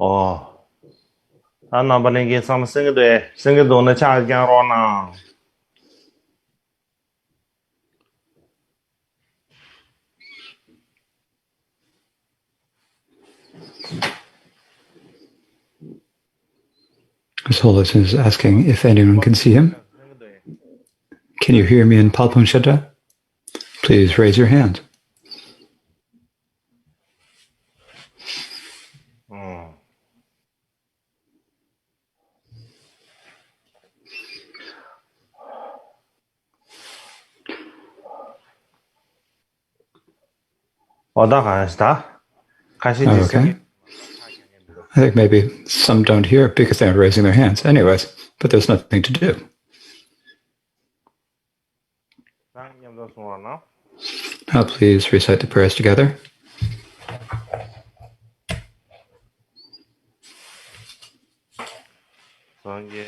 哦，啊，那不能给咱们生个多那钱讲了呢。His Holiness is asking if anyone can see him. Can you hear me in Palpum Shadda? Please raise your hand. Okay. I think maybe some don't hear because they aren't raising their hands. Anyways, but there's nothing to do. Now please recite the prayers together. Zangye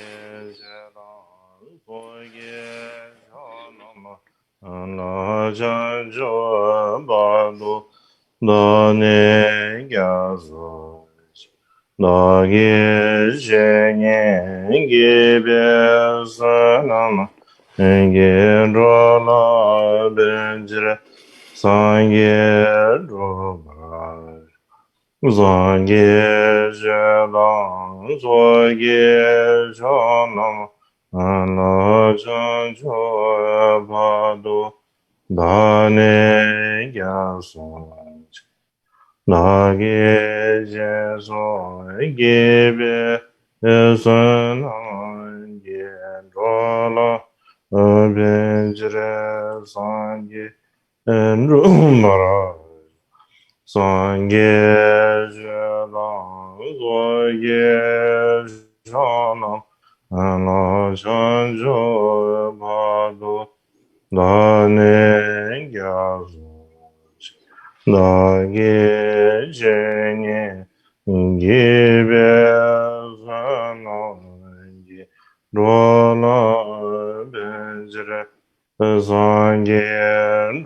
zhelang zoye zhanam ana chan choe padu dane gyasong nage jeso gebe esanam ge drola benjre sangye enrumara Sangye zhelang zoye zhanam ana chan choe padu dane gyasong nage jenye gebe sanonge rola benjre sangye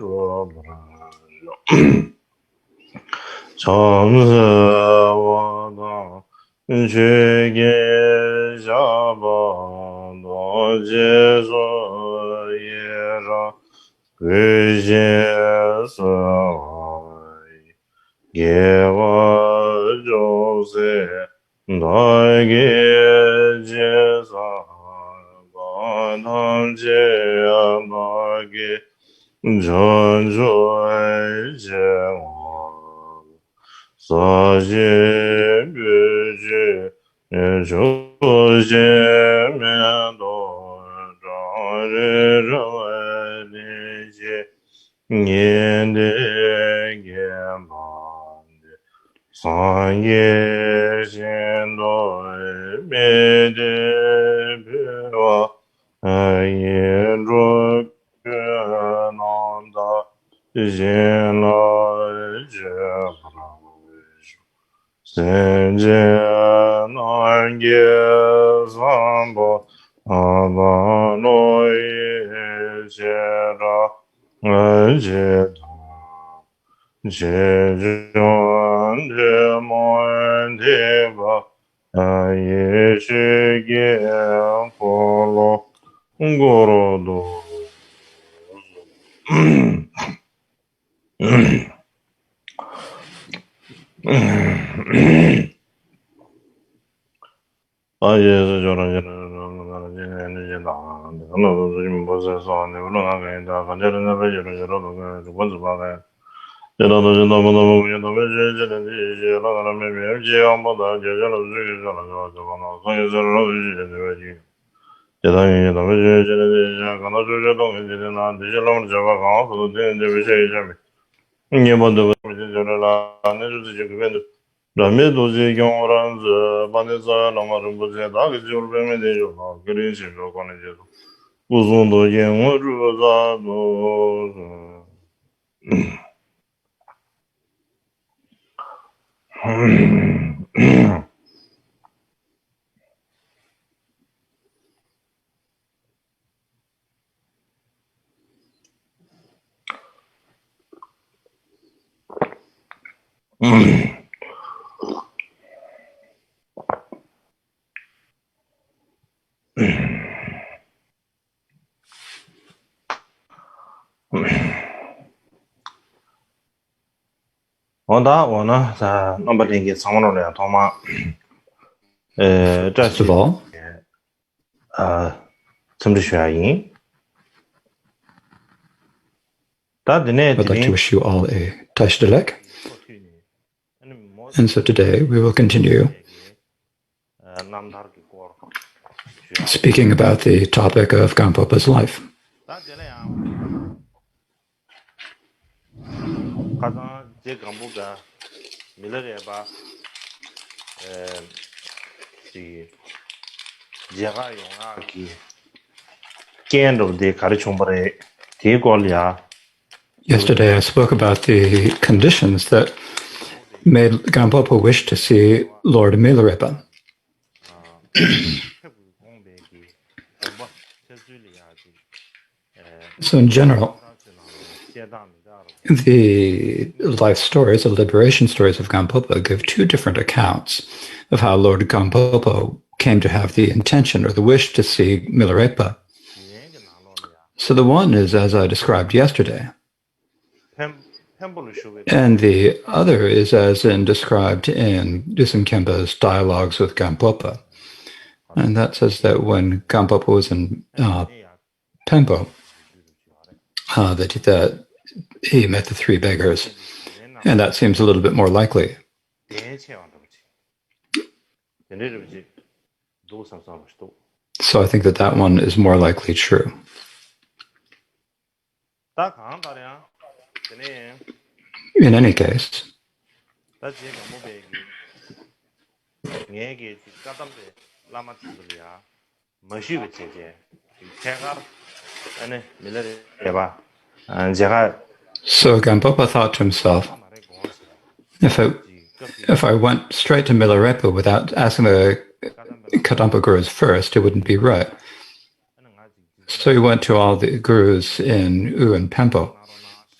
robra 참스 와다 죄게 잡아 노제소 예라 그제서 예와 조세 나에게 제사 반함제야나게 전조의 제와 사제 bü지 조제면도 자르르리지 년대게만데 상예신도 메데베와 아예로그난다 제나제브라 senje sambo avanoi jera jeta jejon de mon deva ayeshige polo gorodo 아예서 저런 너도 좀 보세서 내가 다 간절한 거를 여러 번째 봐가 저도 너무 너무 저는 이제 나가면 매일지 한번다 저절로 저기서 저거는 성에서로 이제 대단히 너무 저는 이제 가나 저도 이제 나 디젤로 저거 가서 되는데 왜 이제 이게 뭐도 저를 안 해주지 그게 라메 도제 경우란즈 반에서 남아른 보제 나게 줄베면 되죠. 그런 식으로 거는 이제 우선도 영어로자도 First of all, I'd like to wish you all a Taishdelek. And so today we will continue speaking about the topic of Gampopa's life. Yesterday I spoke about the conditions that made Gampopa wish to see Lord Milarepa. So in general, the life stories, the liberation stories of Gampopa give two different accounts of how Lord Gampopa came to have the intention or the wish to see Milarepa. So the one is as I described yesterday, and the other is as described in Dusin Khenpa's dialogues with Gampopa. And that says that when Gampopa was in Pempo, that he met the three beggars, and that seems a little bit more likely. So I think that that one is more likely true. In any case, so Gampopa thought to himself, if I went straight to Milarepa without asking the Kadampa gurus first, it wouldn't be right. So he went to all the gurus in U and Pempo,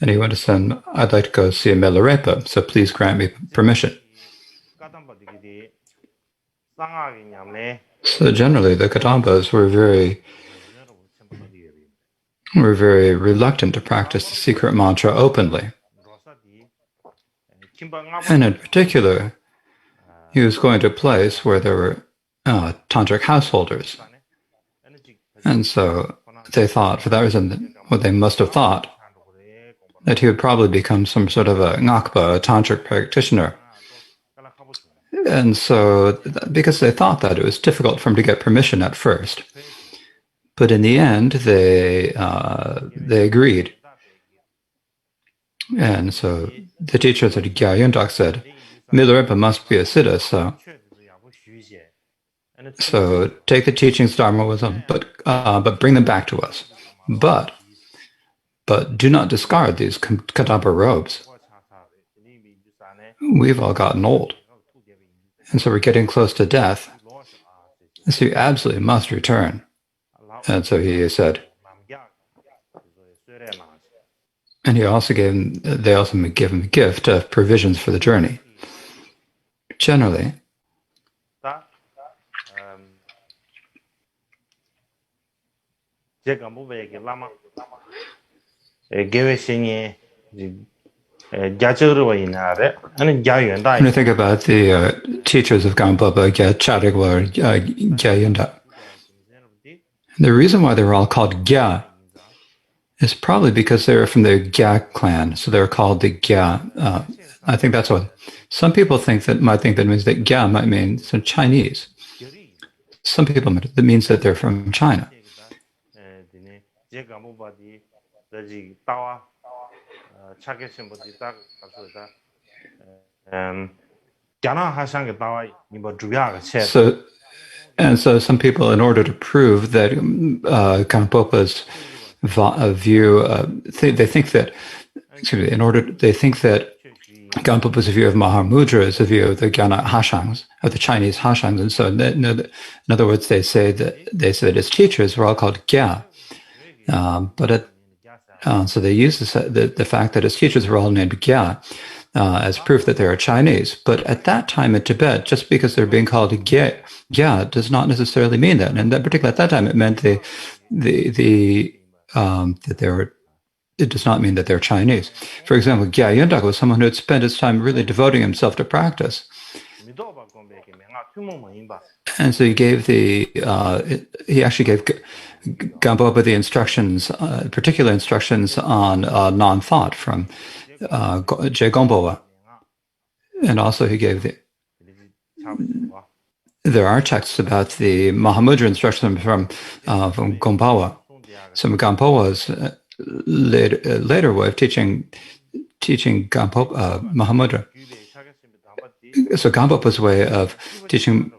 and he went to them, I'd like to go see Milarepa, so please grant me permission. So generally, the Kadampas were very reluctant to practice the secret mantra openly. And in particular, he was going to a place where there were tantric householders. And so they thought, for that reason, what they must have thought, that he would probably become some sort of a ngakpa, a tantric practitioner. And so, because they thought that, it was difficult for him to get permission at first. But in the end, they agreed. And so the teachers at Gyayundak said, Milarepa must be a siddha, so take the teachings Dharma with them, but bring them back to us. But do not discard these Kadampa robes. We've all gotten old. And so we're getting close to death. So you absolutely must return. And so he said, and they also gave him a gift of provisions for the journey. Generally, when you think about the teachers of Gampopa, Gyachadagwa, Gyayunda, the reason why they were all called Gya is probably because they were from the Gya clan, so they were called the Gya. I think that's what some people might think that means that Gya might mean some Chinese. Some people that means that they're from China. So some people, in order to prove that Karmpopa's view, they think that Gampopa's view of Mahamudra is a view of the Gyana Hashangs, of the Chinese Hashangs, and so in other words, they say that his teachers were all called Gya, so they use the fact that his teachers were all named Gya as proof that they are Chinese. But at that time in Tibet, just because they're being called Gya does not necessarily mean that. And that particularly at that time, it meant that they were it does not mean that they're Chinese. For example, Gyā Yundak was someone who had spent his time really devoting himself to practice. And so he actually gave Gampopa the instructions, particular instructions on non-thought from Je Gampopa. And also he gave there are texts about the Mahamudra instruction from Gampopa. Some of Gampopa's later way of teaching Mahamudra. So Gampopa's way of teaching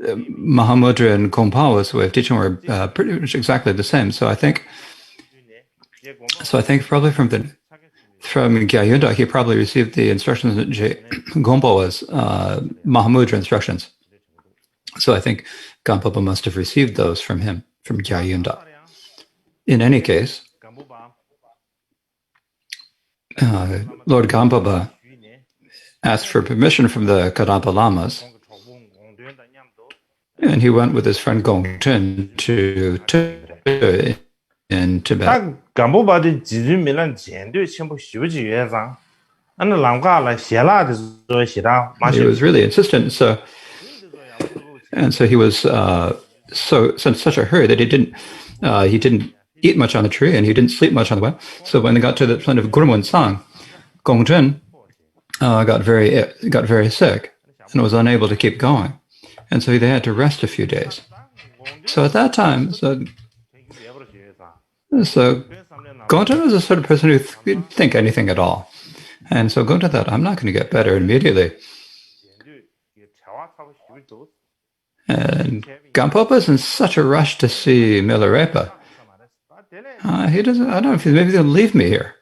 Mahamudra and Gompawa's way of teaching were pretty much exactly the same. So I think probably from Gyā Yundak, he probably received the instructions of Gompawa's Mahamudra instructions. So I think Gampopa must have received those from him, from Gyā Yundak. In any case, Lord Gampopa asked for permission from the Karmapa Lamas, and he went with his friend Gongchen to in Tibet. He was really insistent, so he was in such a hurry that he didn't eat much on the tree and he didn't sleep much on the way. So when they got to the plain of Gurmun Sang, Gongchen got very sick and was unable to keep going, and so they had to rest a few days. So at that time, so Gongchen was the sort of person who didn't think anything at all, and so Gongchen thought, I'm not going to get better immediately. And Gampopa's in such a rush to see Milarepa. He doesn't. I don't know if maybe they'll leave me here.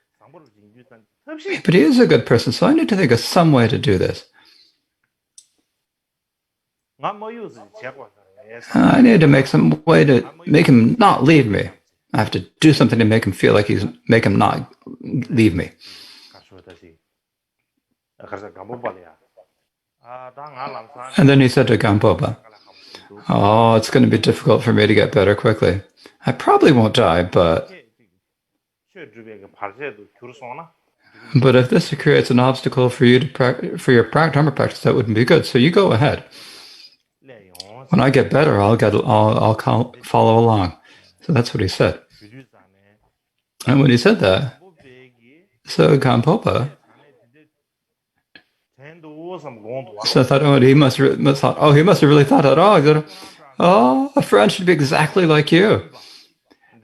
But he is a good person, so I need to think of some way to do this. I need to make some way to make him not leave me. I have to do something to make him feel like make him not leave me. And then he said to Gampopa, "Oh, it's going to be difficult for me to get better quickly. I probably won't die, but if this creates an obstacle for you for your Dharma practice, that wouldn't be good. So you go ahead. When I get better, I'll follow along." So that's what he said. And when he said that, so Gampopa thought, he must have really thought that, a friend should be exactly like you.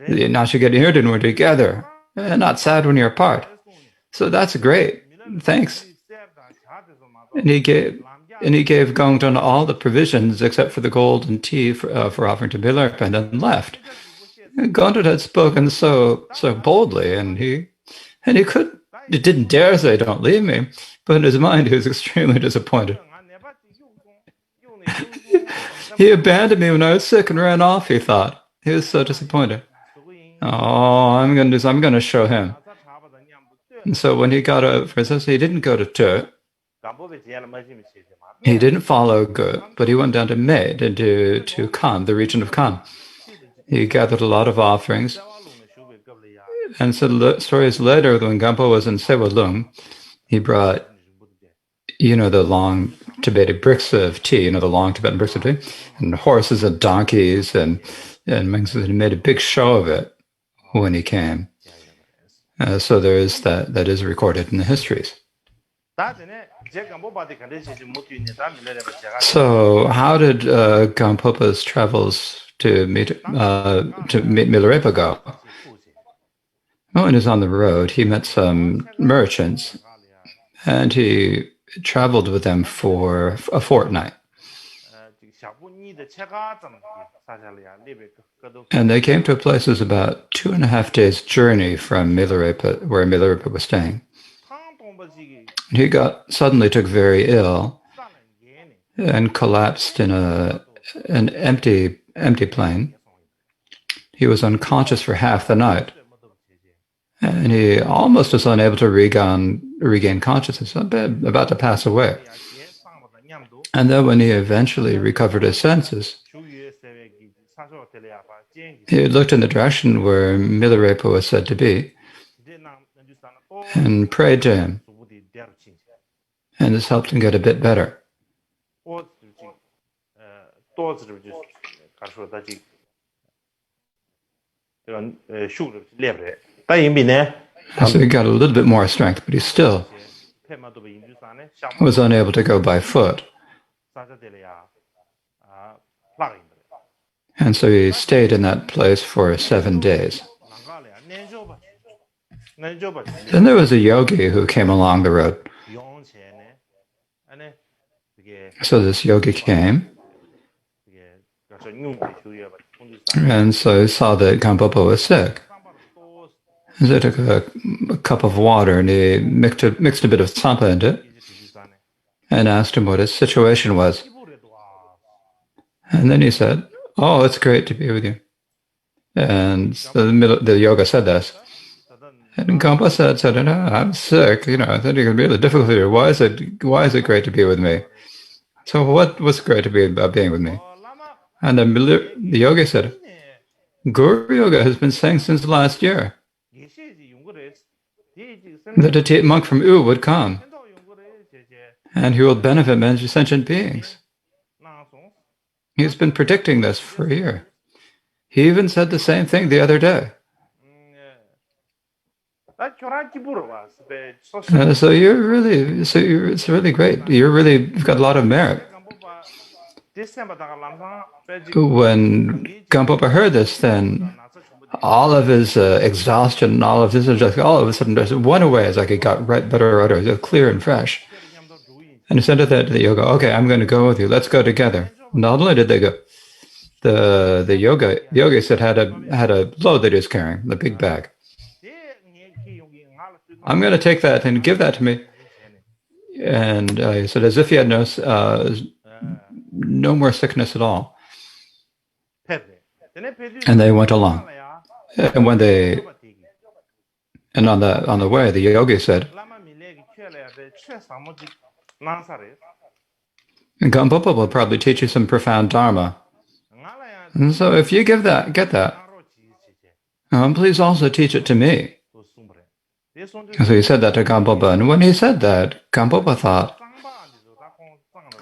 Not you getting here and we're together, and not sad when you're apart. So that's great. Thanks. And he gave Gongchen all the provisions except for the gold and tea for offering to Milarepa, and then left. Gongchen had spoken so boldly, and he didn't dare say, "Don't leave me," but in his mind he was extremely disappointed. He abandoned me when I was sick and ran off, he thought. He was so disappointed. I'm going to show him. And so when he got over, for instance, he didn't go to Tur. He didn't follow Gu, but he went down to Med, to Kan, the region of Kan. He gathered a lot of offerings. And so stories later, when Gampo was in Sewalung, he brought, the long Tibetan bricks of tea, the long Tibetan bricks of tea, and horses and donkeys, and he made a big show of it when he came. So there is that is recorded in the histories. So how did Gampopa's travels to meet Milarepa go? When he was on the road, he met some merchants, and he traveled with them for a fortnight. And they came to a place that was about 2.5 days' journey from Milarepa, where Milarepa was staying. He suddenly took very ill and collapsed in an empty plain. He was unconscious for half the night, and he almost was unable to regain consciousness, about to pass away. And then when he eventually recovered his senses, he looked in the direction where Milarepa was said to be, and prayed to him. And this helped him get a bit better. So he got a little bit more strength, but he still was unable to go by foot. And so he stayed in that place for 7 days. Then there was a yogi who came along the road. So this yogi came, and so he saw that Gampopa was sick. And so he took a cup of water and he mixed a bit of tsampa into it and asked him what his situation was. And then he said, "Oh, it's great to be with you." And so the yoga said this. And Gampopa said, "No, I'm sick. I think it can be really difficult here. Why is it great to be with me? So what's great to be about being with me?" And then the yogi said, "Guru Yoga has been saying since last year that a monk from U would come, and he will benefit many sentient beings. He's been predicting this for a year. He even said the same thing the other day. So it's really great. You've got a lot of merit." When Gampopa heard this, then all of his exhaustion, all of this, all of a sudden just went away. It's like he got better odor, clear and fresh. And he said to the yoga, "Okay, I'm going to go with you. Let's go together." Not only did they go, the yogi said had a load that he was carrying, the big bag. "I'm going to take that and give that to me." And he said, as if he had no more sickness at all. And they went along. And on the way, the yogi said, "Gampopa will probably teach you some profound Dharma. And so if you get that, please also teach it to me." So he said that to Gampopa, and when he said that, Gampopa thought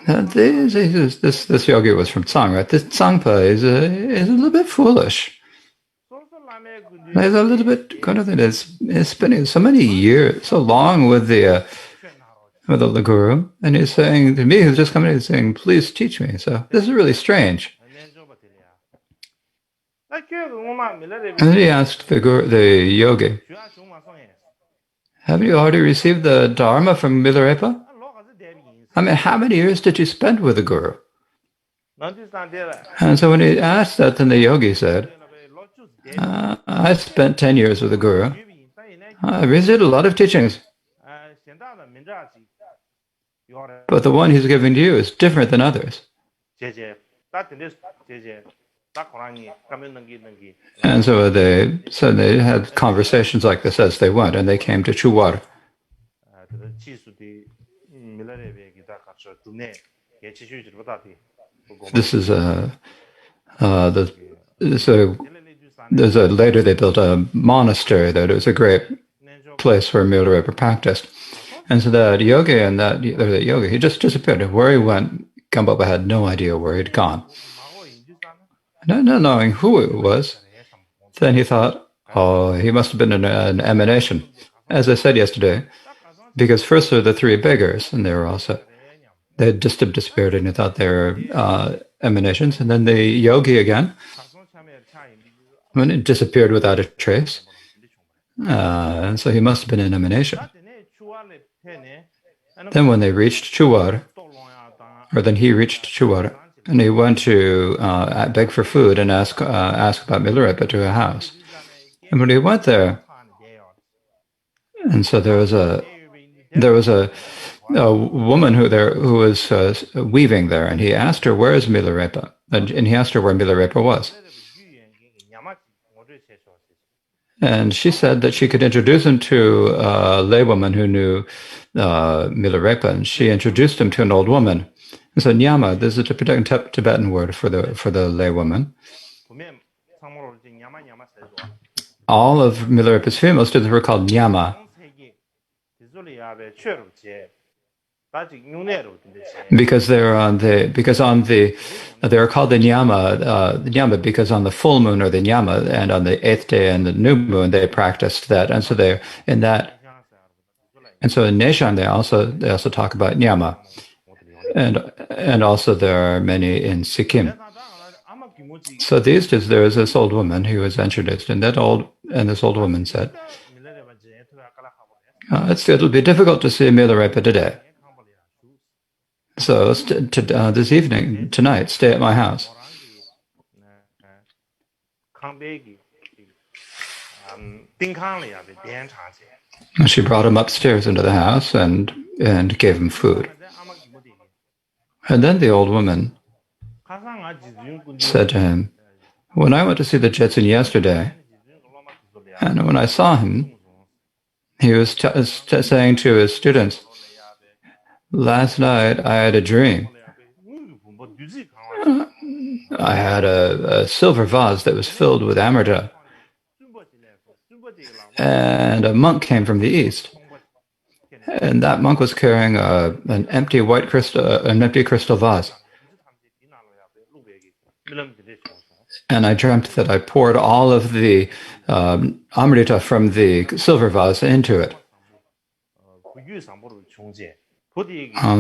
that this yogi was from Tsang, right? This Tsangpa is a little bit foolish. He's a little bit kind of is spending so many years, so long with the guru, and he's saying to me, who's just coming in, he's saying, "Please teach me." So this is really strange. And then he asked the yogi, "Have you already received the Dharma from Milarepa? I mean, how many years did you spend with the guru?" And so when he asked that, then the yogi said, "I spent 10 years with the guru. I received a lot of teachings. But the one he's giving to you is different than others." And so they had conversations like this as they went, and they came to Chuwar. This is later they built a monastery that was a great place where Milarepa practiced. And so that yogi he just disappeared. Where he went, Gampopa had no idea where he'd gone. Not knowing who it was, then he thought, "Oh, he must have been an emanation," as I said yesterday, because first there were the 3 beggars, and they had just disappeared, and he thought they were emanations, and then the yogi again, when it disappeared without a trace, and so he must have been an emanation. Then when they reached Chuwar, then he reached Chuwar, and he went to beg for food and ask about Milarepa to a house. And when he went there, and so there was a woman who was weaving there, and he asked her, "Where is Milarepa?" And he asked her where Milarepa was. And she said that she could introduce him to a laywoman who knew Milarepa, and she introduced him to an old woman. And so Nyama, this is a Tibetan word for the laywoman. All of Milarepa's female students were called Nyama. Because they're on the they're called the nyama because on the full moon or the nyama, and on the 8th day and the new moon they practiced that, and so they're in that, and so in Neshan they also talk about nyama, and also there are many in Sikkim. So these days there was this old woman who was introduced, and this old woman said, it'll be difficult to see Milarepa today. So this evening, tonight, stay at my house. She brought him upstairs into the house and gave him food. And then the old woman said to him, when I went to see the Jetsun yesterday, and when I saw him, he was saying to his students, last night I had a dream. I had a silver vase that was filled with amrita, and a monk came from the east, and that monk was carrying an empty crystal vase. And I dreamt that I poured all of the amrita from the silver vase into it.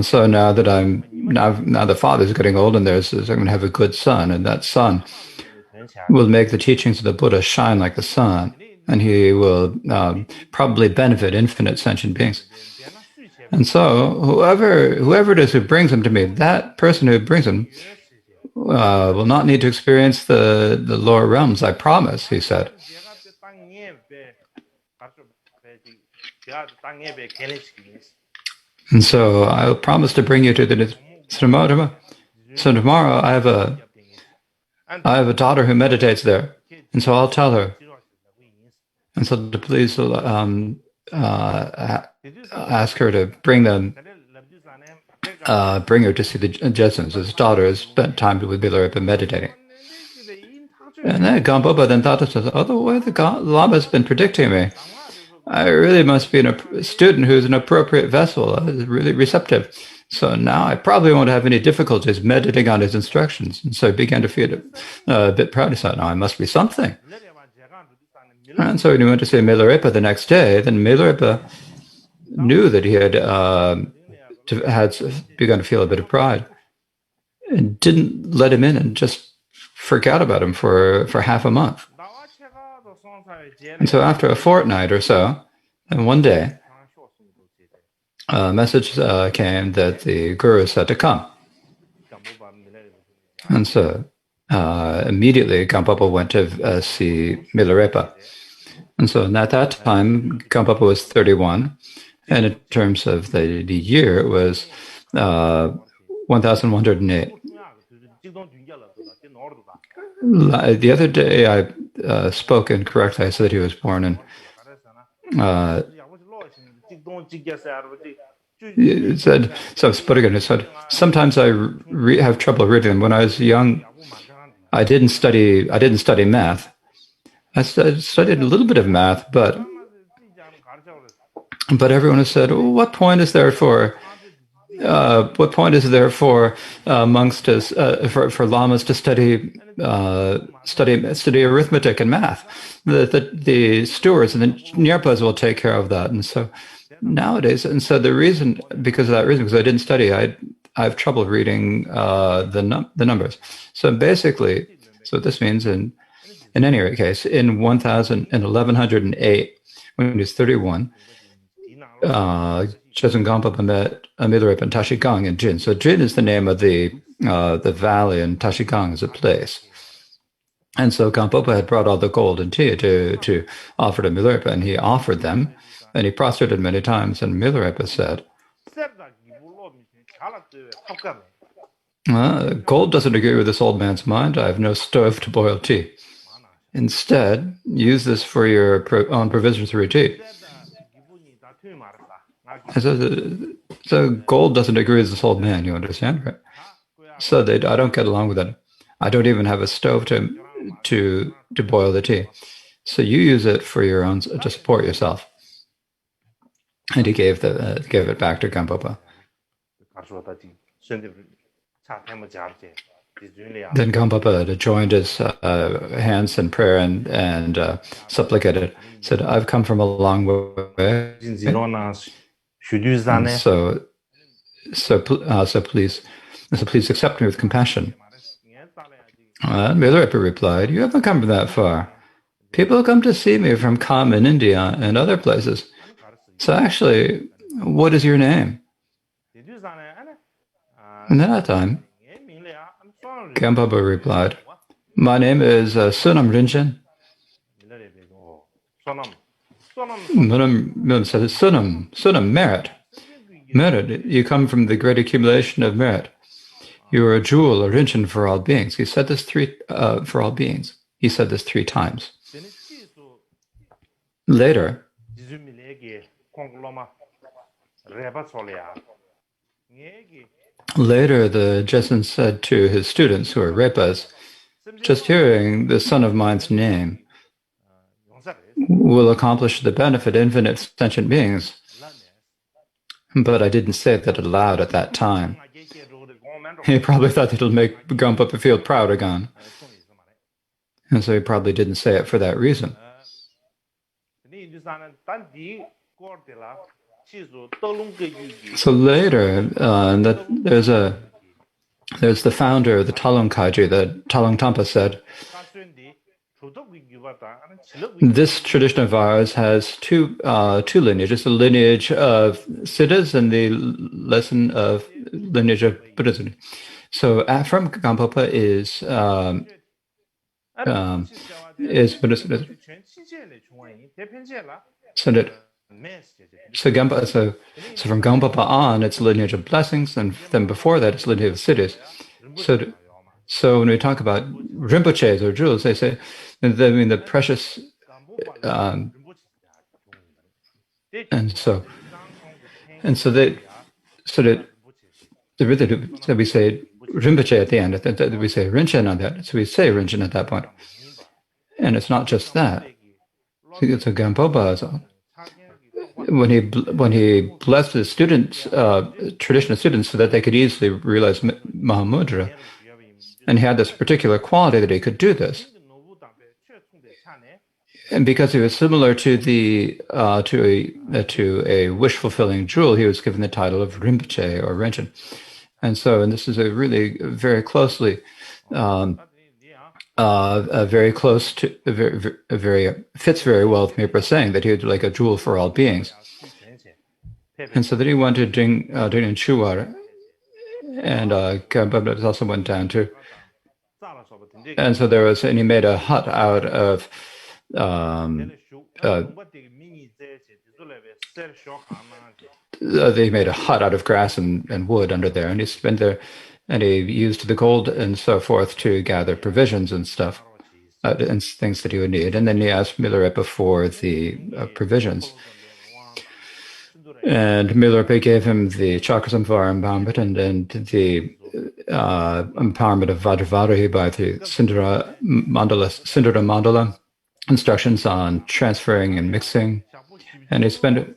So now that now the father's getting old, and I'm going to have a good son, and that son will make the teachings of the Buddha shine like the sun, and he will probably benefit infinite sentient beings. And so whoever it is who brings him to me, that person who brings him will not need to experience the lower realms, I promise, he said. And so I'll promise to bring you to the Srimadharma. So tomorrow I have a daughter who meditates there, and so I'll tell her. And so to please ask her to bring her to see the Jetsuns. His daughter has spent time with Milarepa meditating. And then Gampopa then thought to himself, the way the Lama has been predicting me, I really must be a student who's an appropriate vessel, really receptive. So now I probably won't have any difficulties meditating on his instructions. And so he began to feel a bit proud. He thought, now I must be something. And so when he went to see Milarepa the next day, then Milarepa knew that he had begun to feel a bit of pride, and didn't let him in, and just forgot about him for half a month. And so after a fortnight or so, and one day, a message came that the guru said to come. And so immediately Gampopa went to see Milarepa. And so at that time, Gampopa was 31. And in terms of the year, it was 1108. The other day I spoke incorrectly. I said he was born in... it said, so Spurgeon said, sometimes I have trouble reading them. When I was young, I didn't study math. I studied a little bit of math, but everyone has said, what point is there for monks for lamas to study arithmetic and math? The stewards and the nyarpas will take care of that. And so nowadays, and so because I didn't study, I have trouble reading the numbers. So basically, so this means in any case, in 1108, when he was 31. Jetsun Gampopa met Milarepa in Tashigang in Jin. So Jin is the name of the valley, and Tashigang is a place. And so Gampopa had brought all the gold and tea to offer to Milarepa, and he offered them, and he prostrated many times, and Milarepa said, gold doesn't agree with this old man's mind. I have no stove to boil tea. Instead, use this for your own provisions for your tea. So gold doesn't agree with this old man, you understand, right? So I don't get along with it. I don't even have a stove to boil the tea. So you use it for your own, to support yourself. And he gave it back to Gampopa. Then Gampopa joined his hands in prayer and supplicated, said, "I've come from a long way, and so please accept me with compassion." Milarepa replied, "You haven't come that far. People come to see me from Kham in India and other places. So actually, what is your name?" And at that time, Gampopa replied, "My name is Sunam Rinchen." Sunam said, Sunam, merit. Merit, you come from the great accumulation of merit. You are a jewel, a Rinchen for all beings. He said this for all beings. He said this 3 times. Later, the Jesuit said to his students, who are Repas, "Just hearing the son of mine's name will accomplish the benefit infinite sentient beings." But I didn't say that aloud at that time. He probably thought it'll make Gampopa feel proud again. And so he probably didn't say it for that reason. So later, there's the founder of the Talung Kaji, that Talung Tampa said, this tradition of ours has two lineages: the lineage of Siddhas and the lineage of Buddhism. So from Gampopa is Buddhism. So from Gampopa on, it's a lineage of blessings, and then before that, it's a lineage of Siddhas. So when we talk about Rinpoches or jewels, they say, I mean, the precious, and so we say Rinpoche at the end. We say Rinchen on that. So we say Rinchen at that point, and it's not just that. So Gampopa, when he blessed his students, traditional students, so that they could easily realize Mahamudra, and he had this particular quality that he could do this. And because he was similar to a wish-fulfilling jewel, he was given the title of Rinpoche or Rinchen. And this is a really very closely, fits very well with Mipa saying that he was like a jewel for all beings. And so then he went to Ding Chuar, and Gampopa also went down too. And so he made a hut out of they made a hut out of grass and wood under there, and he spent there, and he used the gold and so forth to gather provisions and stuff, and things that he would need. And then he asked Milarepa for the provisions. And Milarepa gave him the Chakrasamvara empowerment and the empowerment of Vajravarahi by the Sindhara Mandala instructions on transferring and mixing. And he spent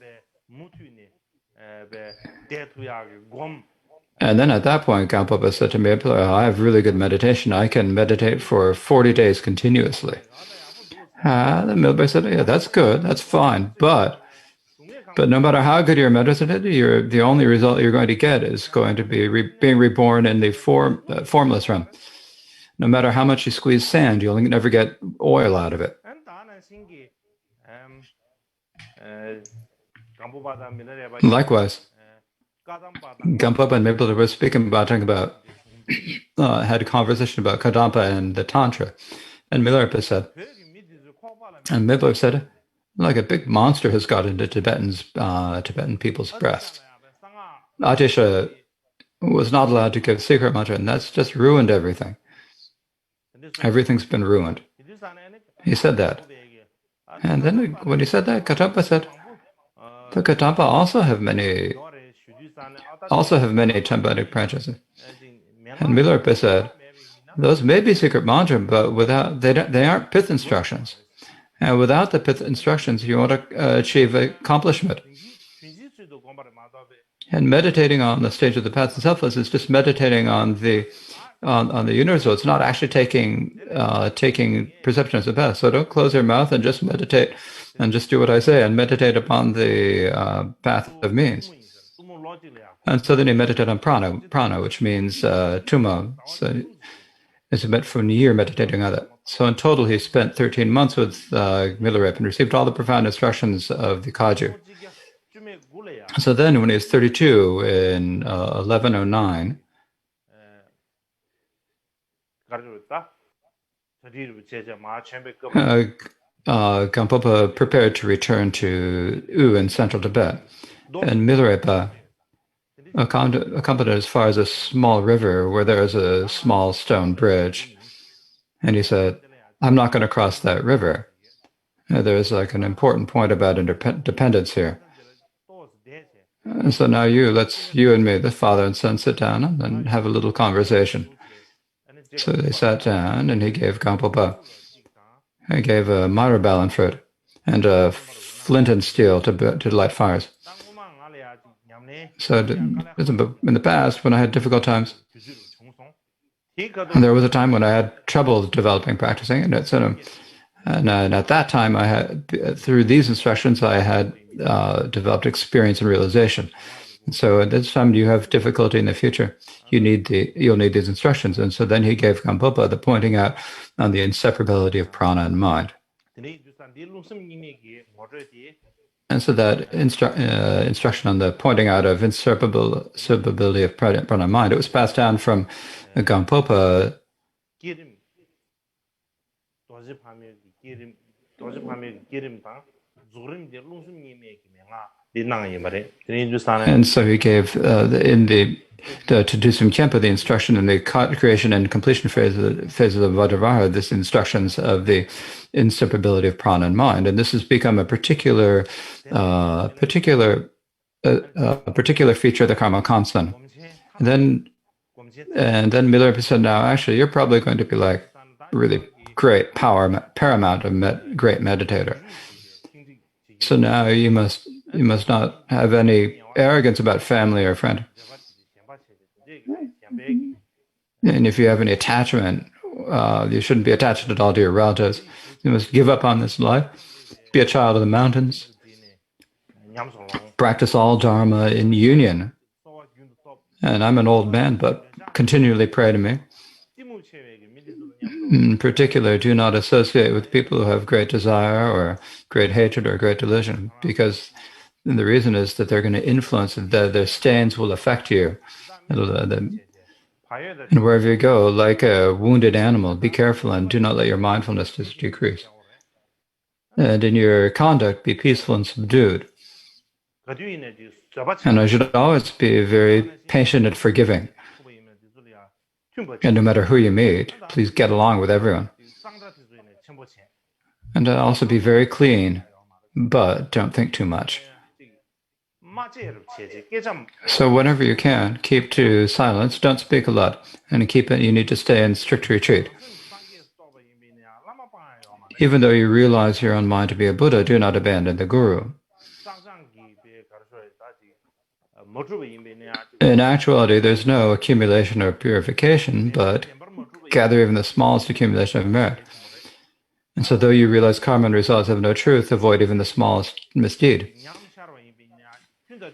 and then at that point, Gampopa said to me, I have really good meditation. I can meditate for 40 days continuously. Then Milarepa said, yeah, that's good, that's fine, but no matter how good your medicine is, the only result you're going to get is going to be being reborn in the formless realm. No matter how much you squeeze sand, you'll never get oil out of it. Likewise, Gampopa and Milarepa were talking about had a conversation about Kadampa and the Tantra. And Milarepa said, and Milarepa said, like a big monster has got into Tibetan people's breasts. Atisha was not allowed to give secret mantra, and that's just ruined everything. Everything's been ruined. He said that. And then when he said that, Kadampa said, the Kadampa also have many Tibetic branches. And Milarepa said, those may be secret mantra, but they aren't pith instructions. And without the pith instructions, you won't achieve accomplishment. And meditating on the stage of the paths and selfless is just meditating on the universal. It's not actually taking perception as a path. So don't close your mouth and just meditate and just do what I say and meditate upon the path of means. And so then he meditated on prana, which means tuma. So it's about for a year meditating on that. So in total, he spent 13 months with Milarepa and received all the profound instructions of the Kaju. So then when he was 32 in 1109, Gampopa prepared to return to U in central Tibet. And Milarepa accompanied as far as a small river where there is a small stone bridge. And he said, I'm not going to cross that river. There's like an important point about interdependence here. And so now you and me, the father and son, sit down and have a little conversation. So they sat down and he gave Gampopa, he gave a marabelin fruit and a flint and steel to light fires. So in the past, when I had difficult times, and there was a time when I had trouble developing practicing, and at that time, I had through these instructions, I had developed experience and realization. And so at this time, you have difficulty in the future. You'll need these instructions. And so then he gave Gampopa the pointing out on the inseparability of prana and mind. And so that instruction on the pointing out of inseparability of prana and mind, it was passed down from Gampopa. And so he gave to do some Kempa the instruction in the creation and completion phases of Vajravara, this instructions of the inseparability of prana and mind, and this has become a particular feature of the Karma constant. And then Milarepa said, now actually you're probably going to be like really great paramount of great meditator. So now you must not have any arrogance about family or friend. And if you have any attachment, you shouldn't be attached at all to your relatives. You must give up on this life, be a child of the mountains, practice all Dharma in union. And I'm an old man, but continually pray to me. In particular, do not associate with people who have great desire or great hatred or great delusion, because the reason is that they're going to influence, their stains will affect you. And wherever you go, like a wounded animal, be careful and do not let your mindfulness decrease. And in your conduct, be peaceful and subdued. And I should always be very patient and forgiving. And no matter who you meet, please get along with everyone. And also be very clean, but don't think too much. So whenever you can, keep to silence, don't speak a lot, and you need to stay in strict retreat. Even though you realize your own mind to be a Buddha, do not abandon the Guru. In actuality, there's no accumulation or purification, but gather even the smallest accumulation of merit. And so though you realize karma and results have no truth, avoid even the smallest misdeed.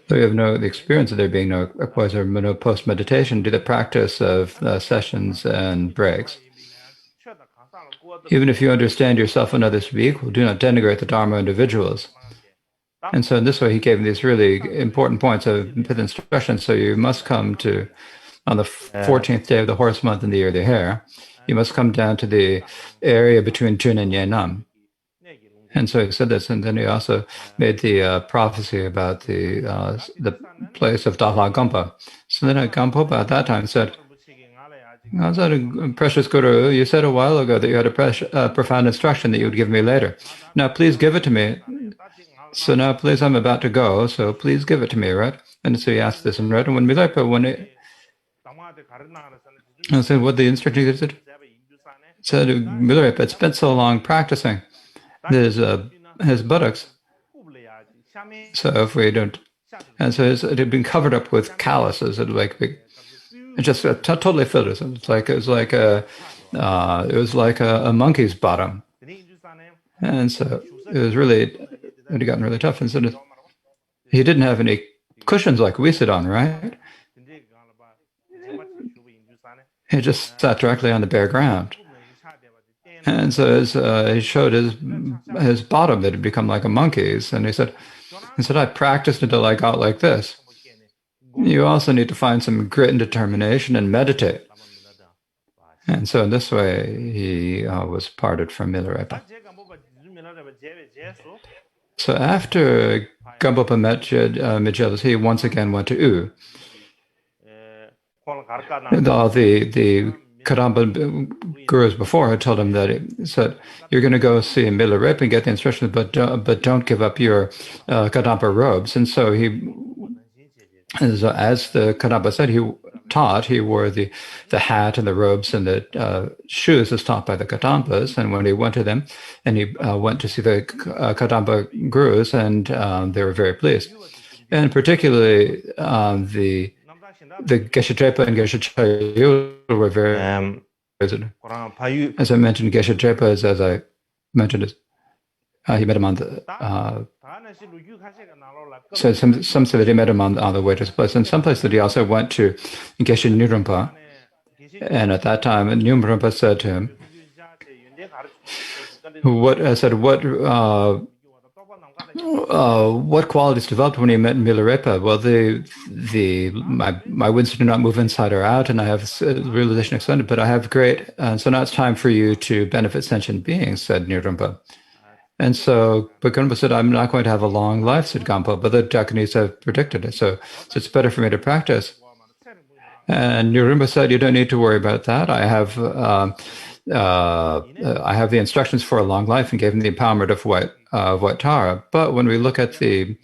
Though you have no experience of there being no post-meditation, do the practice of sessions and breaks. Even if you understand yourself and others to be equal, do not denigrate the Dharma individuals. And so in this way, he gave these really important points of instruction. So you must come to, on the 14th day of the horse month in the year of the hare, you must come down to the area between Jun and Yenam. And so he said this, and then he also made the prophecy about the place of Dalha Gampa. So then Gampopa at that time said, precious Guru, you said a while ago that you had a profound instruction that you would give me later. Now please give it to me. So now please, I'm about to go, so please give it to me, right? And so he asked this, and right, and when Milarepa, I said, what the instruction is, said, Milarepa, it's been so long practicing. There's his buttocks. So if we don't And so it had been covered up with calluses. It just totally filled it. It was like a monkey's bottom. And so it had gotten really tough. And so he didn't have any cushions like we sit on, right? He just sat directly on the bare ground. And so he showed his bottom that had become like a monkey's. And he said, I practiced until I got like this. You also need to find some grit and determination and meditate. And so in this way, he was parted from Milarepa. So after Gampopa met Migelis, he once again went to U. The Karmapa gurus before had told him that he said, you're going to go see Milarepa and get the instructions, but don't give up your Karmapa robes. And so as the Karmapa said, he wore the hat and the robes and the shoes as taught by the Kadampas. And when he went to them, and he went to see the Kadampa gurus, and they were very pleased. And particularly the Geshe-Trepa and Geshe-Chayu were very pleased. As I mentioned, Geshe-Trepa, as I mentioned, he met him on the so some say that he met him on the way to his place. And some place that he also went to Geshe Nyurumpa. And at that time, Nyurumpa said to him, what qualities developed when he met Milarepa? Well, my winds do not move inside or out, and I have realization extended, but I have great. So now it's time for you to benefit sentient beings, said Nyurumpa. And so, but Gampopa said, I'm not going to have a long life, said Gampopa, but the Japanese have predicted it, so it's better for me to practice. And Nyurumpa said, you don't need to worry about that. I have the instructions for a long life, and gave him the empowerment of White Tara. But when we look at the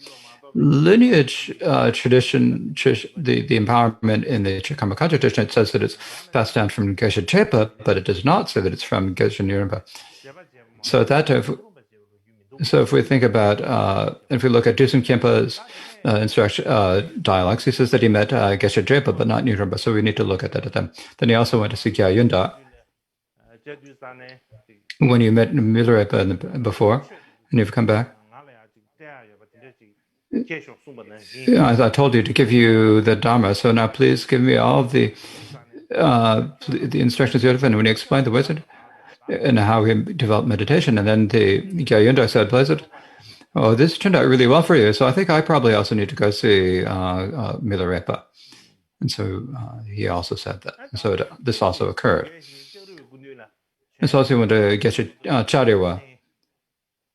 lineage tradition, the empowerment in the Karmapa tradition, it says that it's passed down from Geshe-Trepa, but it does not say that it's from Geshe Nyurumpa. So at that time, so if we think about, if we look at Dusun Khenpa's instruction dialogues, he says that he met Geshe-Trepa, but not Nyurumpa. So we need to look at that at them. Then he also went to see Gyal Yunda. When you met Milarepa before, and you've come back, I told you to give you the Dharma. So now please give me all the instructions you have. And when he explained the wizard and how he developed meditation, and then the Gyal Yunda said, Blessed, oh, this turned out really well for you, so I think I probably also need to go see Milarepa. And so he also said that. So this also occurred. And so also he went to Geshe Chariwa,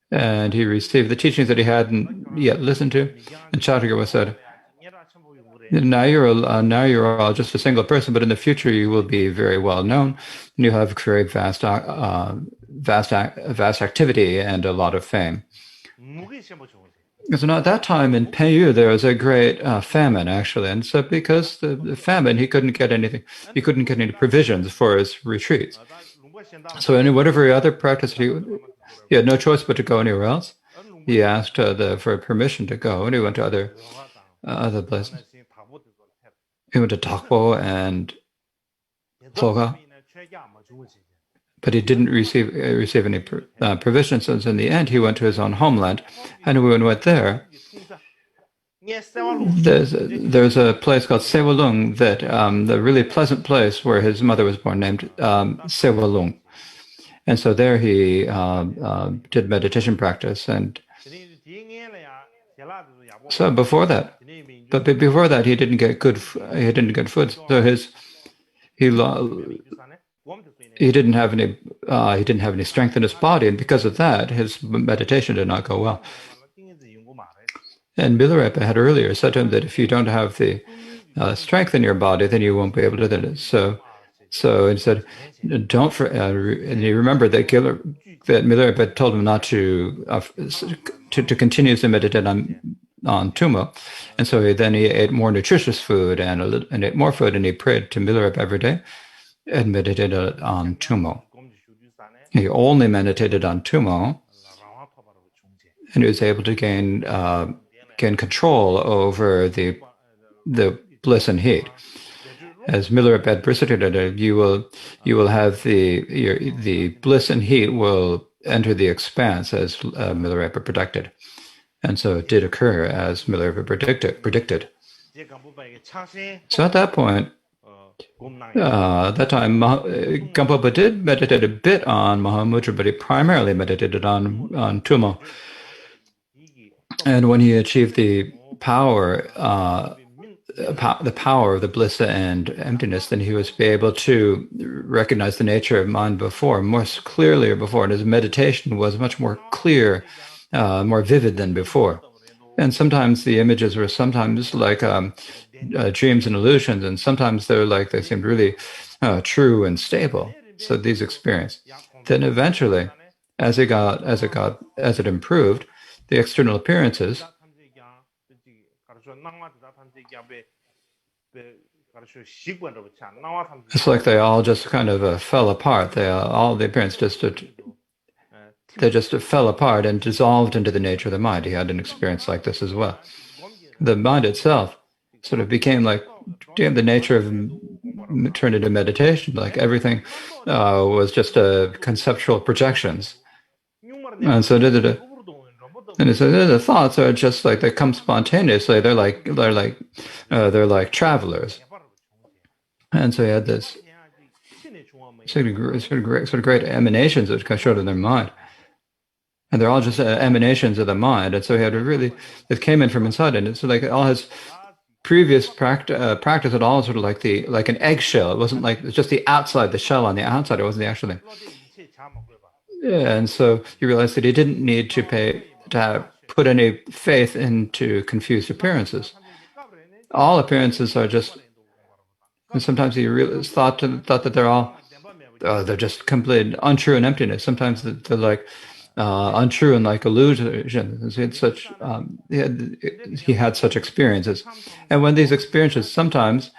and he received the teachings that he hadn't yet listened to. And Chariwa said, now you're just a single person, but in the future you will be very well known, and you have very vast activity and a lot of fame. So now at that time in Peiyu there was a great famine, actually, and so because the famine, he couldn't get anything. He couldn't get any provisions for his retreats. So in whatever other practice he had no choice but to go anywhere else. He asked for permission to go, and he went to other places. He went to Takpo and Soga, but he didn't receive any provisions. And in the end, he went to his own homeland, and when he went there, there's a place called Sewalung, that the really pleasant place where his mother was born, named Sewalung. And so there he did meditation practice, and so before that, he didn't get good food. So he didn't have any strength in his body, and because of that, his meditation did not go well. And Milarepa had earlier said to him that if you don't have the strength in your body, then you won't be able to do it. So he said, and he remembered that Milarepa told him not to continuously meditate on Tumo, and so he ate more nutritious food and ate more food, and he prayed to Milarepa every day and meditated on Tumo. He only meditated on Tumo, and he was able to gain gain control over the bliss and heat. As Milarepa had precipitated, you will have the bliss and heat will enter the expanse as Milarepa predicted, and so it did occur as Milarepa predicted. So at that point, that time Gampopa did meditate a bit on Mahamudra, but he primarily meditated on Tumo. And when he achieved the power of the bliss and emptiness, then he was able to recognize the nature of mind more clearly before, and his meditation was much more clear, more vivid than before. And sometimes the images were sometimes like dreams and illusions, and sometimes they seemed really true and stable. So these experiences. Then eventually, as it improved, the external appearances. It's like they all just kind of fell apart. All the appearances they just fell apart and dissolved into the nature of the mind. He had an experience like this as well. The mind itself sort of became like the nature of turned into meditation. Like everything was just conceptual projections, and so the thoughts are just like they come spontaneously. They're like travelers, and so he had this sort of great emanations that showed in their mind. And they're all just emanations of the mind. And so he had it came in from inside. And so like all his previous practice at all sort of like an eggshell. It wasn't like, it's just the outside, the shell on the outside. It wasn't the actual thing. Yeah, and so he realized that he didn't need to put any faith into confused appearances. All appearances are just, and sometimes he thought that they're just complete untrue and emptiness. Sometimes they're like, untrue and like illusion. He had such experiences, and when these experiences, sometimes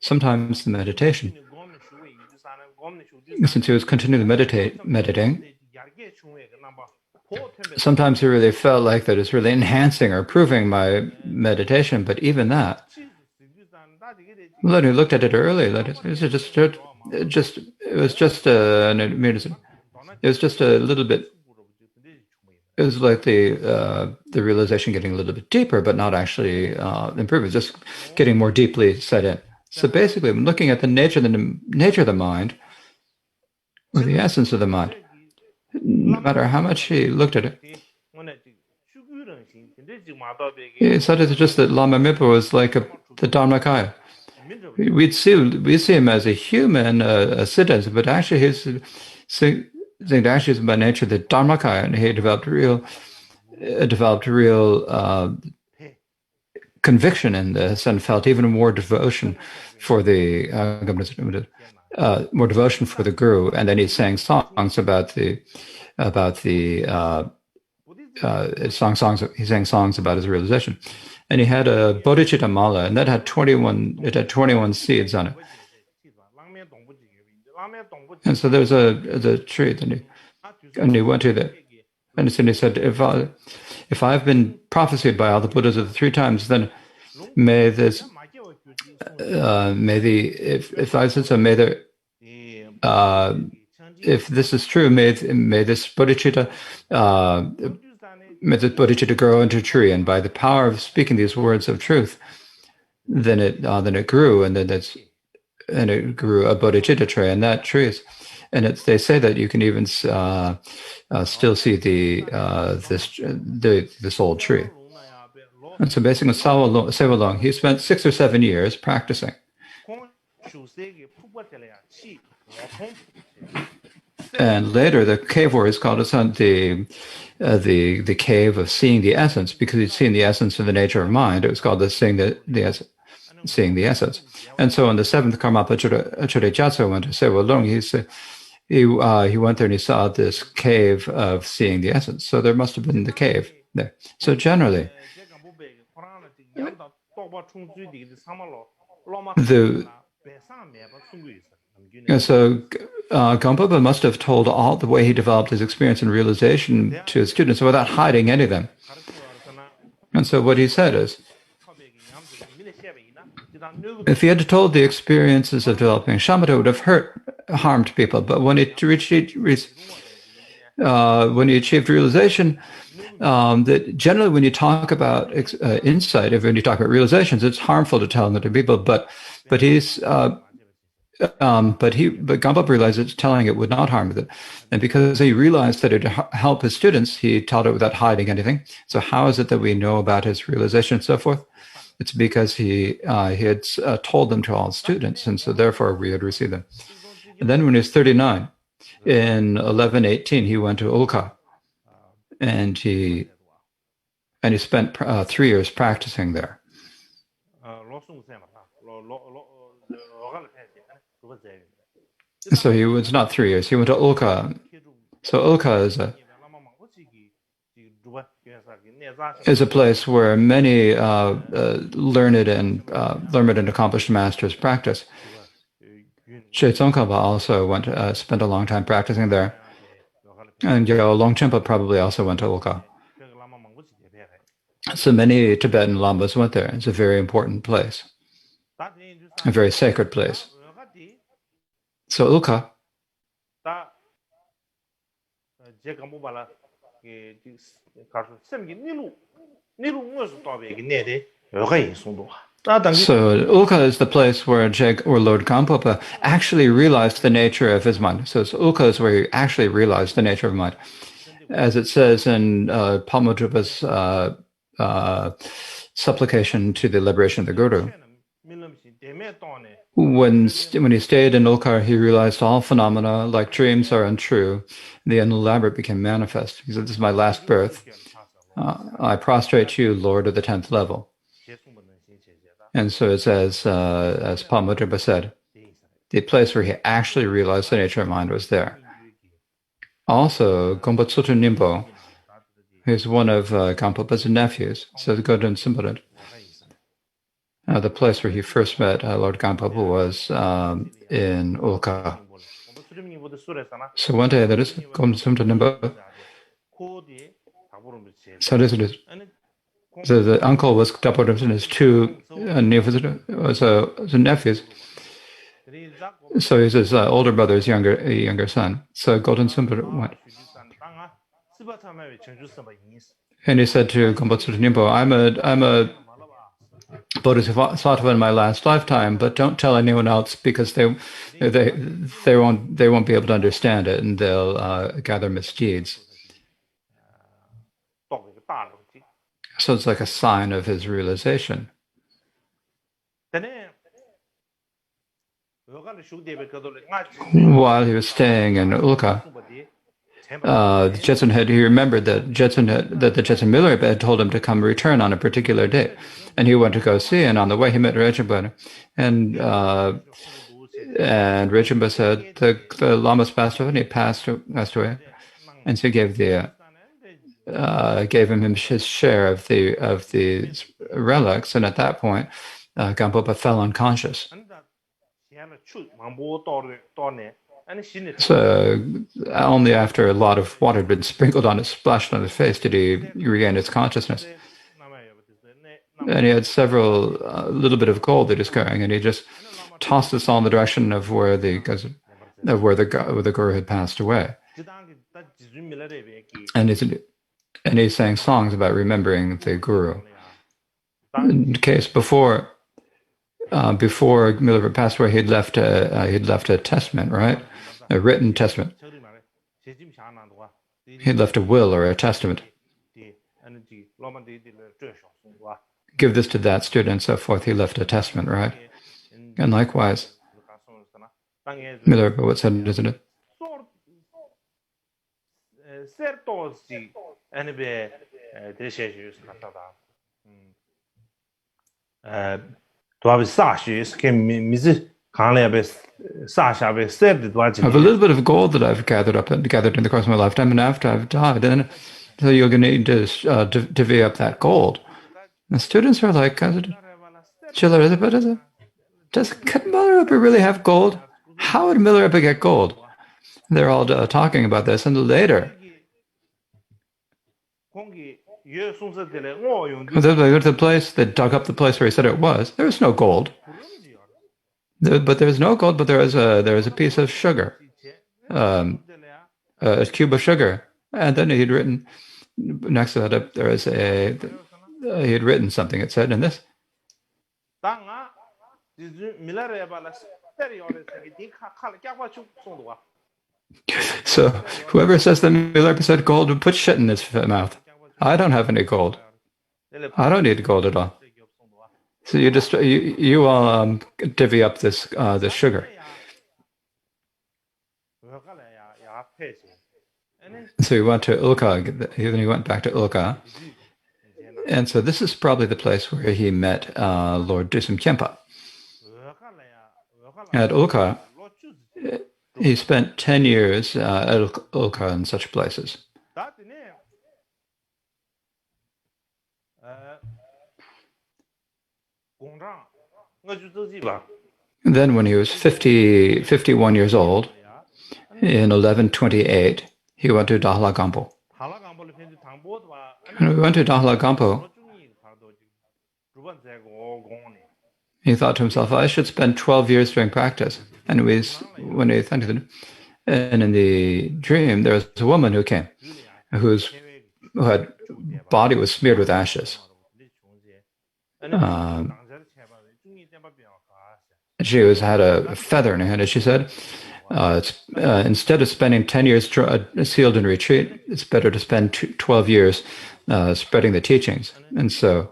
the meditation, since he was continually meditating, sometimes he really felt like that it's really enhancing or improving my meditation. But even that, when he looked at it early, it was just a little bit. It was like the realization getting a little bit deeper, but not actually improving, just getting more deeply set in. So basically, when looking at the nature of the mind, or the essence of the mind, no matter how much he looked at it, he said it's just that Lama Mipo was like the Dharmakaya. We see him as a human, a citizen, but actually he's by nature the Dharmakaya, and he developed real conviction in this, and felt even more devotion for the guru. And then he sang songs he sang songs about his realization. And he had a bodhicitta mala, and that had 21 seeds on it. And so there's a tree, and he went to that, and he said, if I've been prophesied by all the Buddhas of the 3 times, then may this, if this is true, may this bodhicitta, grow into a tree, and by the power of speaking these words of truth, then it grew, and it grew a bodhicitta tree, and that tree is, and they say that you can even still see this old tree. And so basically, Seva Long, he spent 6 or 7 years practicing. And later, the cave where he's called the cave of seeing the essence, because he'd seen the essence of the nature of mind. It was called seeing the essence. And so in the 7th Karmapa Achure Jatso went to Seva Long, he went there and he saw this cave of seeing the essence. So there must have been the cave there. So generally, Gampopa must have told all the way he developed his experience and realization to his students without hiding any of them. And so what he said is, if he had told the experiences of developing shamatha, would have harmed people. But when he achieved realization, that generally when you talk about insight, if when you talk about realizations, it's harmful to tell them to people. But Gampopa realized that telling it would not harm them. And because he realized that it would help his students, he taught it without hiding anything. So how is it that we know about his realization and so forth? It's because he had told them to all students, and so therefore we had received them. And then when he was 39, in 1118, he went to Ulka, and he spent 3 years practicing there. So he was not 3 years. He went to Ulka. So Ulka is a place where many learned and accomplished masters practice. Tsongkhapa also spent a long time practicing there, and Longchenpa probably also went to Ulka. So many Tibetan lamas went there. It's a very important place, a very sacred place. So Ulka is the place where Lord Gampopa actually realized the nature of his mind. So Ulka is where he actually realized the nature of mind. As it says in Palmadrupa's supplication to the liberation of the Guru, when he stayed in Ulkar, he realized all phenomena, like dreams, are untrue. The unelaborate became manifest. He said, "This is my last birth. I prostrate to you, Lord of the 10th level." And so it says, as Palmadrupa said, the place where he actually realized the nature of mind was there. Also, Gombotsutu Nimbo, who's one of Gampopa's nephews, says Godun Simbarat. The place where he first met Lord Gampopa was in Ulka. So one day there is Gombotsutu Nimbo. So this is so the uncle was Dapodim and his two nephews. So he's his older brother's younger son. So Golden Simba went. And he said to Gombotsutu Nimbo, I'm a bodhisattva in my last lifetime, but don't tell anyone else because they won't be able to understand it, and they'll gather misdeeds. So it's like a sign of his realization. While he was staying in Ulka, he remembered that the Jetsun Miller had told him to come return on a particular day, and he went to go see. And on the way, he met Rinpoche, and Rinpoche said the Lama's passed away, and he passed away, and so he gave him his share of the relics, and at that point, Gampopa fell unconscious. So only after a lot of water had been splashed on his face did he regain his consciousness. And he had several little bit of gold that he was carrying, and he just tossed this all in the direction of where the Guru had passed away. And he sang songs about remembering the Guru. In case before Miller passed away, he'd left a testament, right? A written testament. He'd left a will or a testament. Give this to that student and so forth. He left a testament, right? And likewise, Miller, what said, isn't it? I have a little bit of gold that I've gathered in the course of my lifetime, and after I've died, and so you're going to need to divvy up that gold. The students are like, does Milarepa really have gold? How would Milarepa get gold? They're all talking about this, and later, They go to the place, they dug up the place where he said it was. There was no gold. But there's no gold, but there is a piece of sugar, a cube of sugar. And then he'd written, next to that, he had written something. It said in this. So whoever says that Milarepa said gold, put shit in his mouth. I don't have any gold. I don't need gold at all. So you all divvy up this sugar. So he went to Ulka. Then he went back to Ulka, and so this is probably the place where he met Lord Dusum Khenpa. At Ulka, he spent 10 years at Ulka and such places. Then when he was 51 years old, in 1128, he went to Dahla Gampo. And when we went to Dahla Gampo, he thought to himself, I should spend 12 years doing practice. And when he thought and in the dream, there was a woman who came, who had body was smeared with ashes. She had a feather in her hand, and she said, instead of spending 10 years sealed in retreat, it's better to spend 12 years spreading the teachings. And so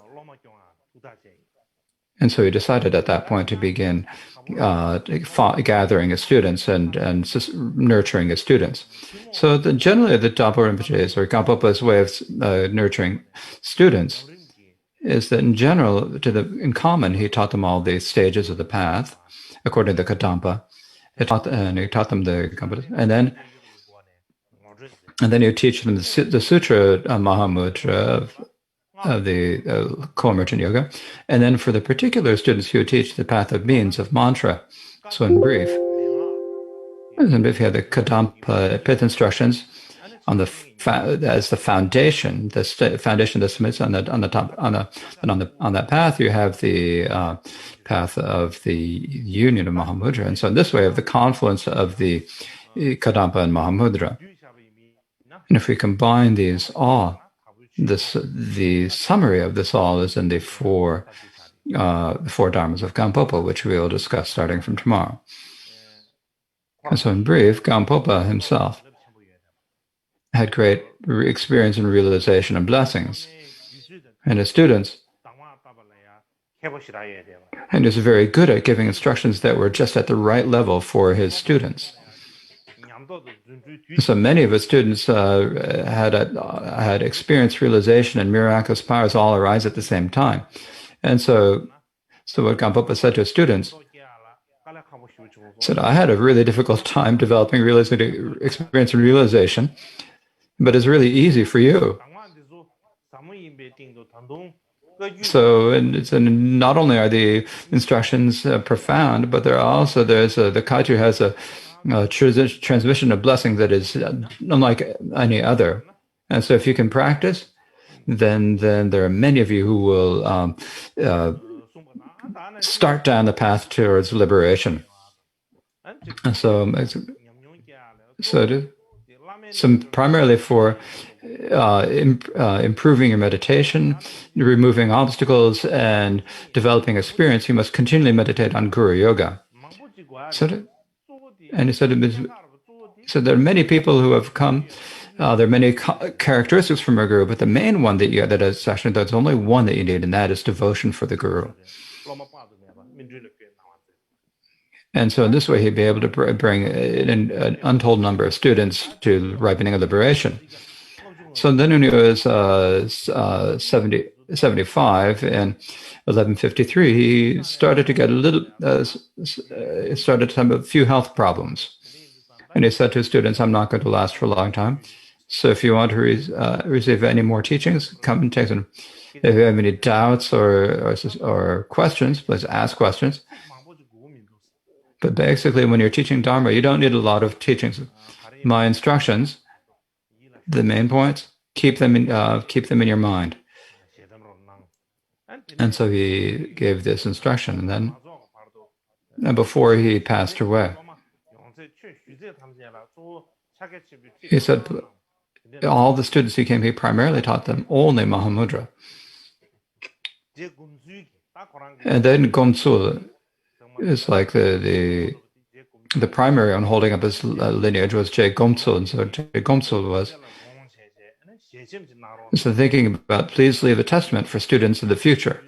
he decided at that point to begin gathering his students and nurturing his students. So generally the Dhampo Rinpoche's or Gampopa's way of nurturing students is that in general, in common, he taught them all the stages of the path, according to the Kadampa. He taught them the Gampopa, and then he would teach them the Sutra Mahamudra of the co-emergent yoga. And then for the particular students, he would teach the path of means, of mantra. So in brief, he had the Kadampa pith instructions on as the foundation, foundation that submits on that path. You have the path of the union of Mahamudra, and so in this way, of the confluence of the Kadampa and Mahamudra. And if we combine these all, the summary of this all is in the four Dharmas of Gampopa, which we will discuss starting from tomorrow. And so in brief, Gampopa himself had great experience and realization and blessings. And his students, and is very good at giving instructions that were just at the right level for his students. So many of his students had experienced realization and miraculous powers all arise at the same time. And so what Gampopa said to his students, said, I had a really difficult time developing experience and realization, but it's really easy for you. So, and not only are the instructions profound, but the Kaiju has a transmission of blessing that is unlike any other. And so if you can practice, then there are many of you who will start down the path towards liberation. And so primarily for improving your meditation, removing obstacles, and developing experience, you must continually meditate on Guru Yoga. And he said there are many people who have come. There are many characteristics from a guru, but the main one there's only one that you need, and that is devotion for the guru. And so in this way, he'd be able to bring an untold number of students to the ripening of liberation. So then when he was 75 in 1153, he started to get started to have a few health problems. And he said to his students, I'm not going to last for a long time. So if you want to receive any more teachings, come and take them. If you have any doubts or questions, please ask questions. But basically, when you're teaching Dharma, you don't need a lot of teachings. My instructions, the main points, keep them in your mind. And so he gave this instruction, and then before he passed away, he said all the students he came, he primarily taught them only Mahamudra. And then Gomsul is like the primary on holding up his lineage was Je Gomsul, and so Je Gomsul was so thinking about please leave a testament for students in the future.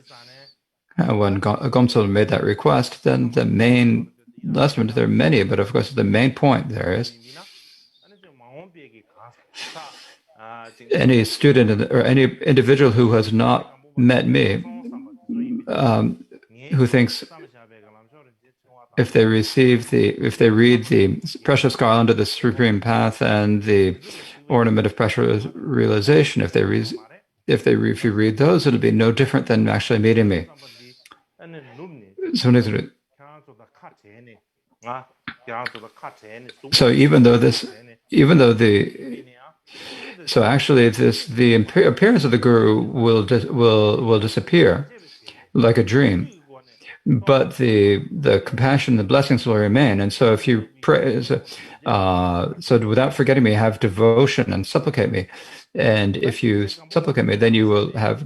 When Gomsul made that request, then the main testament, there are many, but of course the main point there is any student or any individual who has not met me, who thinks if they read the precious garland of the supreme path and the ornament of precious realization, if you read those, it'll be no different than actually meeting me. So the appearance of the guru will disappear like a dream, but the compassion, the blessings will remain. And so if you pray, so without forgetting me, have devotion and supplicate me. And if you supplicate me, then you will have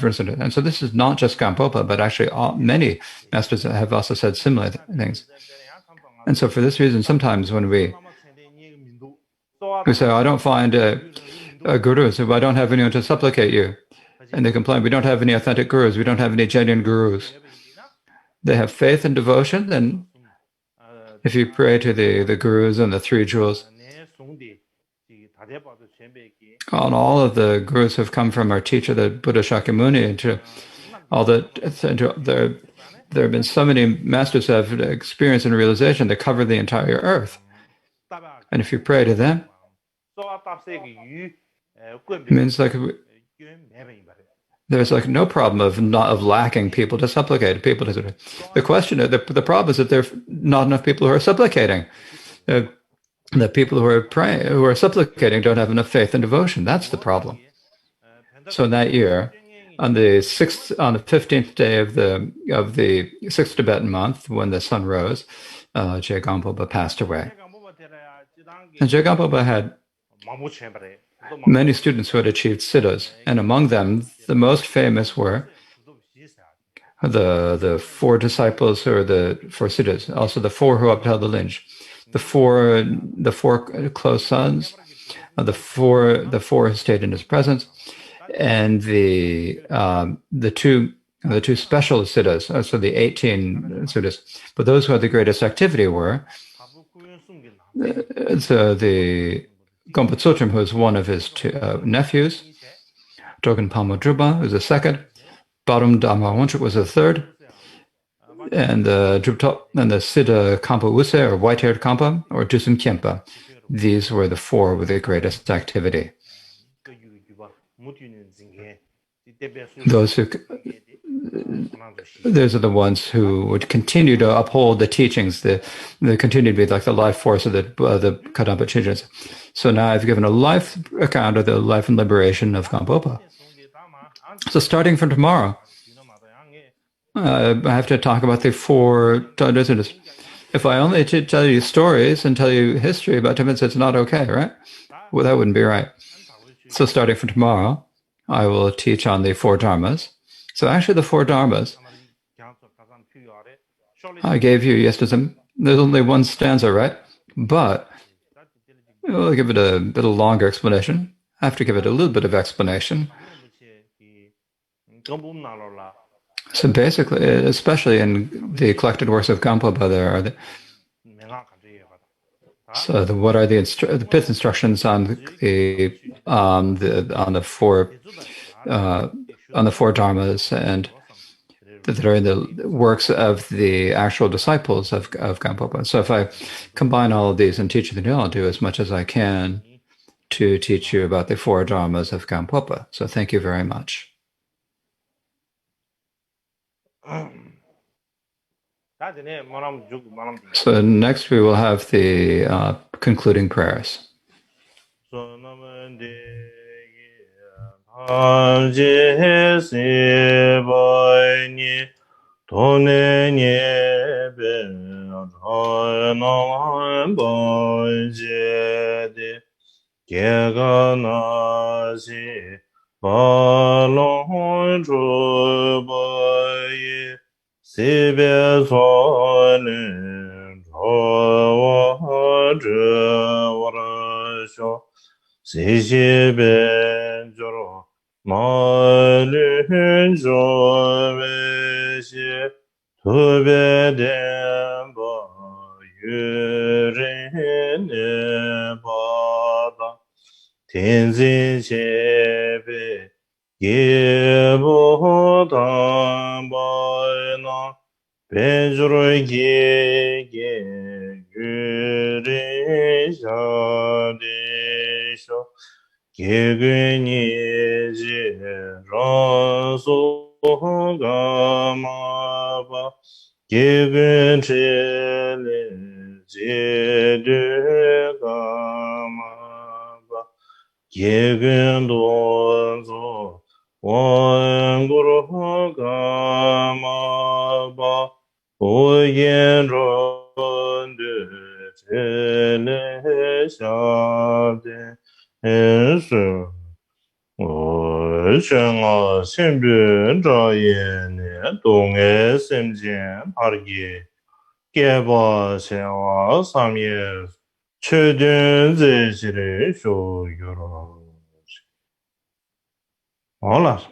resident. And so this is not just Gampopa, but actually many masters have also said similar things. And so for this reason, sometimes when we say, I don't find a guru, so I don't have anyone to supplicate you. And they complain, we don't have any authentic gurus, we don't have any genuine gurus. They have faith and devotion, then if you pray to the gurus and the three jewels, on all of the gurus who have come from our teacher, the Buddha Shakyamuni, and to all there have been so many masters who have experience and realization that cover the entire earth. And if you pray to them, it means like there's like no problem of lacking people to supplicate. People to the question, the problem is that there are not enough people who are supplicating. The people who are praying, who are supplicating, don't have enough faith and devotion. That's the problem. So in that year, on the 15th day of the 6th Tibetan month, when the sun rose, Je Gampopa passed away. And Je Gampopa had many students who had achieved siddhas, and among them, the most famous were the four disciples who are the four siddhas, also the four who upheld the lineage, the four close sons, the four who stayed in his presence, and the two special siddhas, so the 18 siddhas. But those who had the greatest activity were the Gompa Tsotrim, who was one of his two nephews, Dogen Pamo Drupa was the second, Barum Dhamma Wonchuk was the third, and the Siddha Kampa Use, or white-haired Kampa, or Dusun Khenpa. These were the four with the greatest activity. Those are the ones who would continue to uphold the teachings. They continue to be like the life force of the Kadampa teachings. So now I've given a life account of the life and liberation of Gampopa. So starting from tomorrow, I have to talk about the four Tadras. If I only tell you stories and tell you history about Tibets, it's not okay, right? Well, that wouldn't be right. So starting from tomorrow, I will teach on the four Dharmas. So actually the four Dharmas, I gave you yesterday, there's only one stanza, right? But we'll give it a bit of longer explanation. I have to give it a little bit of explanation. So basically, especially in the collected works of Gampopa, there are what are the pith instructions on the four dharmas, and that are in the works of the actual disciples of Gampopa. So if I combine all of these and teach you, then I'll do as much as I can to teach you about the four dharmas of Gampopa. So thank you very much. So next we will have the concluding prayers. 제세바니 돈에니베 하나만 번제데 개가나시 발론 주바이 시베소는 저와 저와라쇼 시시벤조로 마른 조베시 두베덴바 유레네 바다 텐진제베 예보담바나 벤주르기게 유리샤디쇼 개근이지 라소가마바 개근체레 제드가마바 개근도소 원구로가마바 오yen론드 텔레샤데 엔스我生啊，性病着眼呢，东爱心间怕的，该把想啊上面确定这些的所有了。好了。